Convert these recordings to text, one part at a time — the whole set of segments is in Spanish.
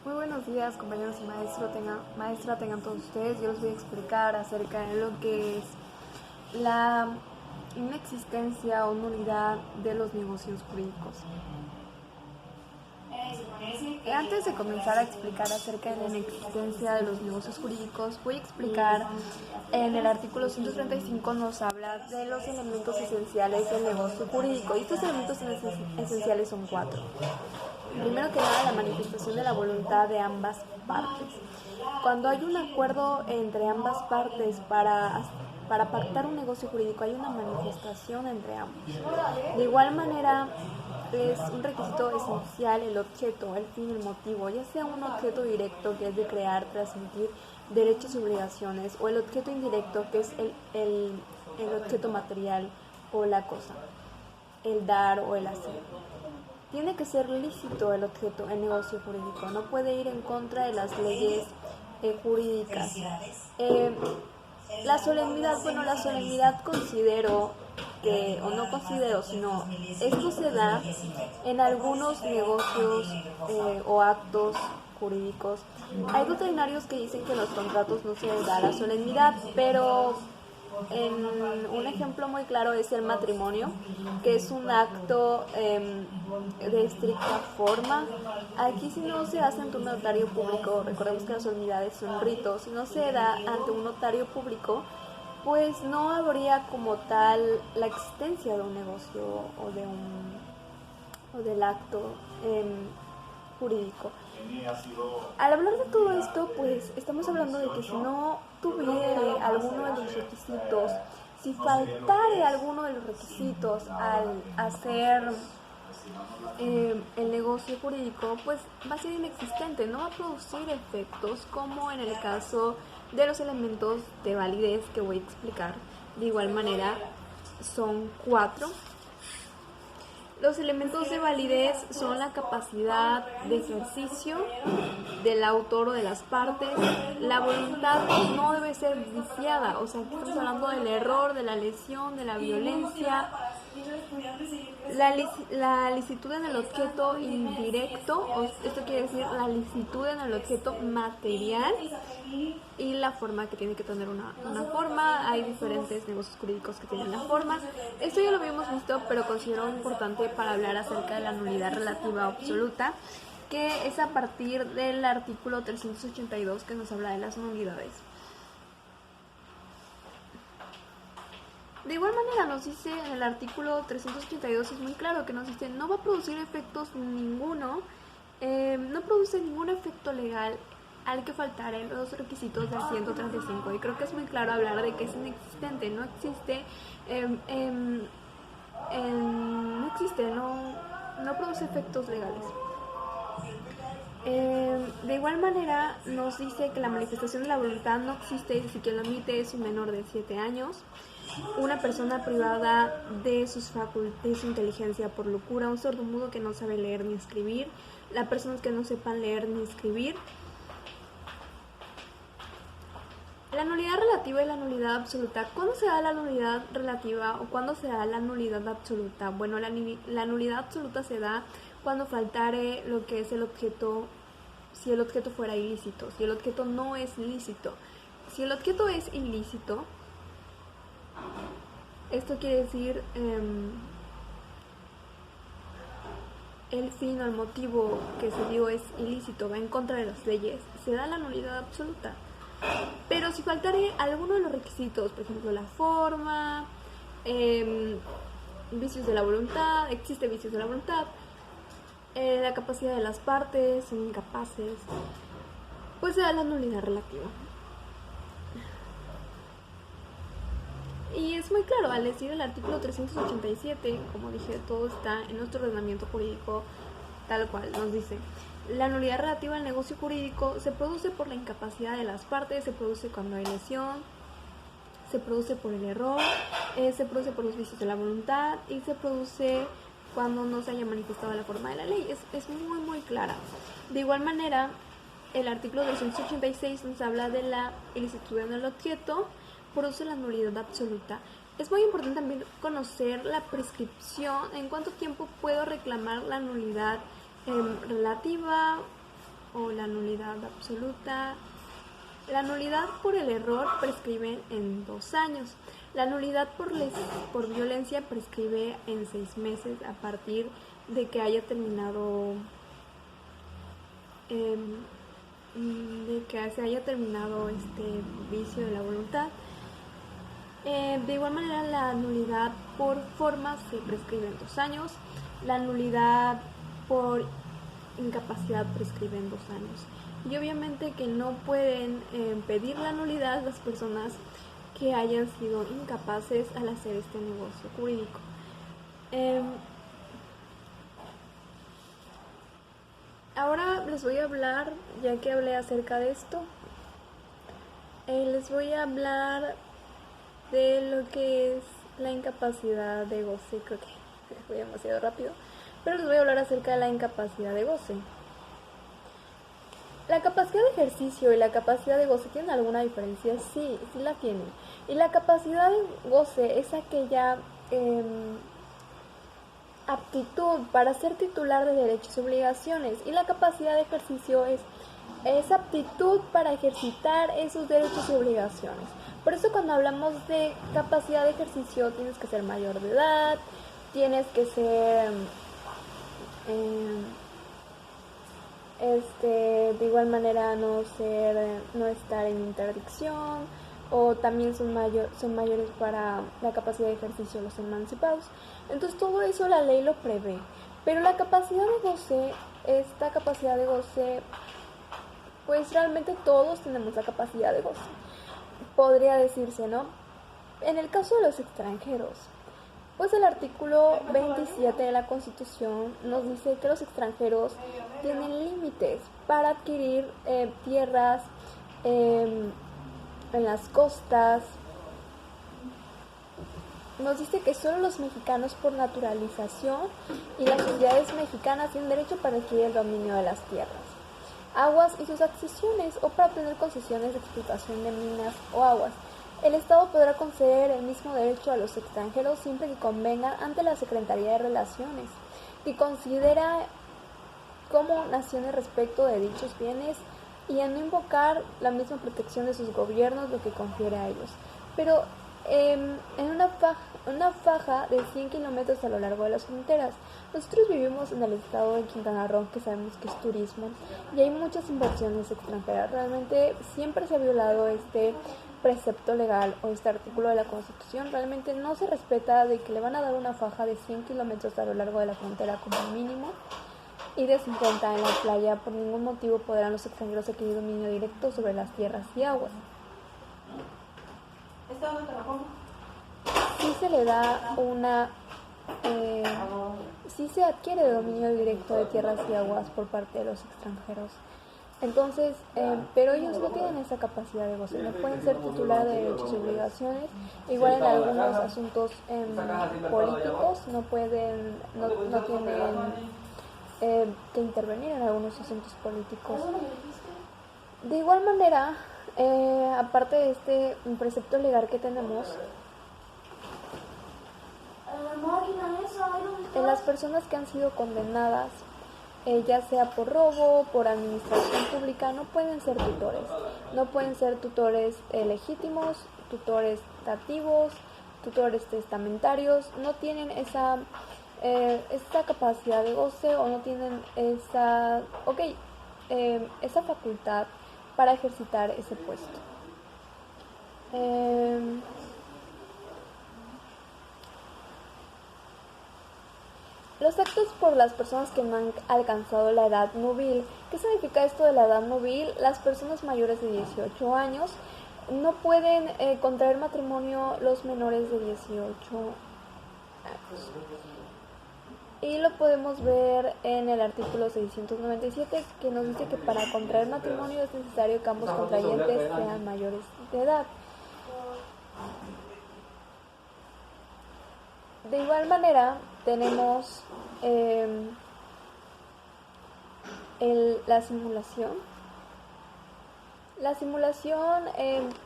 Muy buenos días, compañeros y maestra, tengan todos ustedes. Yo les voy a explicar acerca de lo que es la inexistencia o nulidad de los negocios jurídicos. Antes de comenzar a explicar acerca de la inexistencia de los negocios jurídicos, voy a explicar en el artículo 135 nos habla de los elementos esenciales del negocio jurídico, y estos elementos esenciales son 4. Primero que nada, la manifestación de la voluntad de ambas partes. Cuando hay un acuerdo entre ambas partes para pactar un negocio jurídico, hay una manifestación entre ambos. De igual manera, es un requisito esencial el objeto, el fin, el motivo, ya sea un objeto directo, que es de crear, transmitir derechos y obligaciones, o el objeto indirecto, que es el objeto material o la cosa, el dar o el hacer. Tiene que ser lícito el objeto, el negocio jurídico, no puede ir en contra de las leyes jurídicas. La solemnidad considero que, o no considero, sino esto se da en algunos negocios o actos jurídicos. Hay doctrinarios que dicen que en los contratos no se da la solemnidad, pero un ejemplo muy claro es el matrimonio, que es un acto de estricta forma. Aquí, si no se hace ante un notario público, recordemos que las solemnidades son ritos, si no se da ante un notario público, pues no habría como tal la existencia de un negocio o del acto jurídico. Al hablar de todo esto, pues estamos hablando de que si no tuviere alguno de los requisitos, si faltare alguno de los requisitos al hacer el negocio jurídico, pues va a ser inexistente, no va a producir efectos como en el caso de los elementos de validez que voy a explicar. De igual manera, son 4. Los elementos de validez son la capacidad de ejercicio del autor o de las partes. La voluntad no debe ser viciada, o sea, aquí estamos hablando del error, de la lesión, de la violencia. La licitud en el objeto indirecto, esto quiere decir la licitud en el objeto material, y la forma, que tiene que tener una forma. Hay diferentes negocios jurídicos que tienen la forma. Esto ya lo habíamos visto, pero considero importante para hablar acerca de la nulidad relativa absoluta, que es a partir del artículo 382, que nos habla de las nulidades. De igual manera nos dice en el artículo 382, es muy claro que nos dice: no va a producir efectos ninguno, no produce ningún efecto legal al que faltaren los requisitos del 135. Y creo que es muy claro hablar de que es inexistente, no existe, no produce efectos legales. De igual manera nos dice que la manifestación de la voluntad no existe si quien lo emite es un menor de 7 años, una persona privada de sus facultades, su inteligencia por locura, un sordomudo que no sabe leer ni escribir, las personas que no sepan leer ni escribir. La nulidad relativa y la nulidad absoluta. ¿Cuándo se da la nulidad relativa o cuándo se da la nulidad absoluta? Bueno, la nulidad absoluta se da cuando faltare lo que es el objeto, si el objeto fuera ilícito, si el objeto no es lícito. Si el objeto es ilícito, esto quiere decir el fin o el motivo que se dio es ilícito, va en contra de las leyes, se da la nulidad absoluta. Pero si faltare alguno de los requisitos, por ejemplo la forma, vicios de la voluntad, existe vicios de la voluntad, la capacidad de las partes, son incapaces, pues se da la nulidad relativa. Y es muy claro al decir el artículo 387, como dije, todo está en nuestro ordenamiento jurídico tal cual. Nos dice: la nulidad relativa al negocio jurídico se produce por la incapacidad de las partes, se produce cuando hay lesión, se produce por el error, se produce por los vicios de la voluntad y se produce cuando no se haya manifestado la forma de la ley. Es muy muy clara. De igual manera, el artículo 286 nos habla de la ilicitud en el objeto, produce la nulidad absoluta. Es muy importante también conocer la prescripción, en cuánto tiempo puedo reclamar la nulidad relativa o la nulidad absoluta. La nulidad por el error prescribe en 2 años. La nulidad por violencia prescribe en 6 meses a partir de que haya terminado este vicio de la voluntad. De igual manera, la nulidad por forma se prescribe en 2 años. La nulidad por incapacidad prescribe en 2 años. Y obviamente que no pueden pedir la nulidad las personas que hayan sido incapaces al hacer este negocio jurídico. Ahora les voy a hablar, ya que hablé acerca de esto, les voy a hablar de lo que es la incapacidad de goce. Creo que fui demasiado rápido, pero les voy a hablar acerca de la incapacidad de goce. ¿La capacidad de ejercicio y la capacidad de goce tienen alguna diferencia? Sí, sí la tienen. Y la capacidad de goce es aquella aptitud para ser titular de derechos y obligaciones. Y la capacidad de ejercicio es esa aptitud para ejercitar esos derechos y obligaciones. Por eso cuando hablamos de capacidad de ejercicio tienes que ser mayor de edad, tienes que ser de igual manera no estar en interdicción, o también son mayores para la capacidad de ejercicio los emancipados. Entonces todo eso la ley lo prevé. Pero la capacidad de goce, esta capacidad de goce, pues realmente todos tenemos la capacidad de goce. Podría decirse, ¿no? En el caso de los extranjeros, pues el artículo 27 de la Constitución nos dice que los extranjeros tienen límites para adquirir tierras en las costas. Nos dice que solo los mexicanos por naturalización y las sociedades mexicanas tienen derecho para adquirir el dominio de las tierras, aguas y sus accesiones, o para obtener concesiones de explotación de minas o aguas. El Estado podrá conceder el mismo derecho a los extranjeros siempre que convenga ante la Secretaría de Relaciones, que considera como naciones respecto de dichos bienes y en no invocar la misma protección de sus gobiernos, lo que confiere a ellos. Pero en una faja de 100 kilómetros a lo largo de las fronteras. Nosotros vivimos en el estado de Quintana Roo, que sabemos que es turismo, y hay muchas inversiones extranjeras. Realmente siempre se ha violado este precepto legal o este artículo de la Constitución. Realmente no se respeta de que le van a dar una faja de 100 kilómetros a lo largo de la frontera como mínimo, y de 50 en la playa. Por ningún motivo podrán los extranjeros adquirir dominio directo sobre las tierras y aguas. Sí se le da sí se adquiere dominio directo de tierras y aguas por parte de los extranjeros. Entonces, pero ellos no tienen esa capacidad de goce, no pueden ser titular de derechos y obligaciones. Igual en algunos asuntos políticos no tienen que intervenir en algunos asuntos políticos. De igual manera, aparte de este precepto legal que tenemos, en las personas que han sido condenadas, ya sea por robo, por administración pública, no pueden ser tutores. No pueden ser tutores legítimos, tutores dativos, tutores testamentarios. No tienen esa capacidad de goce, o no tienen esa facultad para ejercitar ese puesto. Los actos por las personas que no han alcanzado la edad nubil. ¿Qué significa esto de la edad nubil? Las personas mayores de 18 años no pueden contraer matrimonio los menores de 18 años. Y lo podemos ver en el artículo 697, que nos dice que para contraer matrimonio es necesario que ambos contrayentes sean mayores de edad. De igual manera, tenemos la simulación. La simulación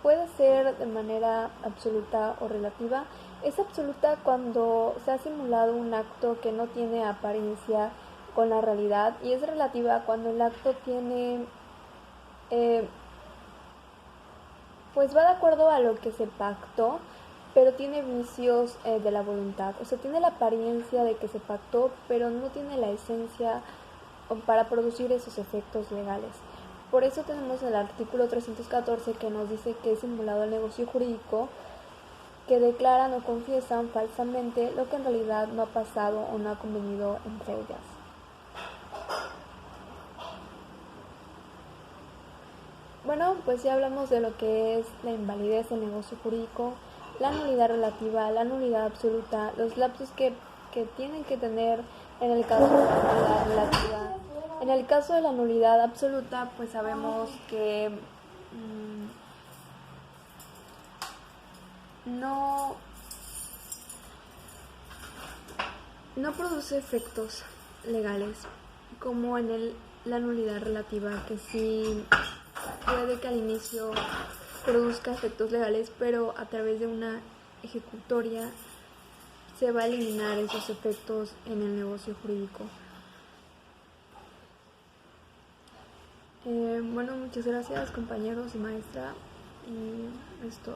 puede ser de manera absoluta o relativa. Es absoluta cuando se ha simulado un acto que no tiene apariencia con la realidad y es relativa cuando el acto tiene, pues va de acuerdo a lo que se pactó, pero tiene vicios de la voluntad. O sea, tiene la apariencia de que se pactó, pero no tiene la esencia para producir esos efectos legales. Por eso tenemos el artículo 314 que nos dice que es simulado el negocio jurídico, que declaran o confiesan falsamente lo que en realidad no ha pasado o no ha convenido entre ellas. Bueno, pues ya hablamos de lo que es la invalidez del negocio jurídico, la nulidad relativa, la nulidad absoluta, los lapsos que tienen que tener en el caso de la nulidad relativa. En el caso de la nulidad absoluta, pues sabemos que no produce efectos legales, como en la nulidad relativa, que sí puede que al inicio produzca efectos legales, pero a través de una ejecutoria se va a eliminar esos efectos en el negocio jurídico. Bueno, muchas gracias compañeros y maestra, y esto.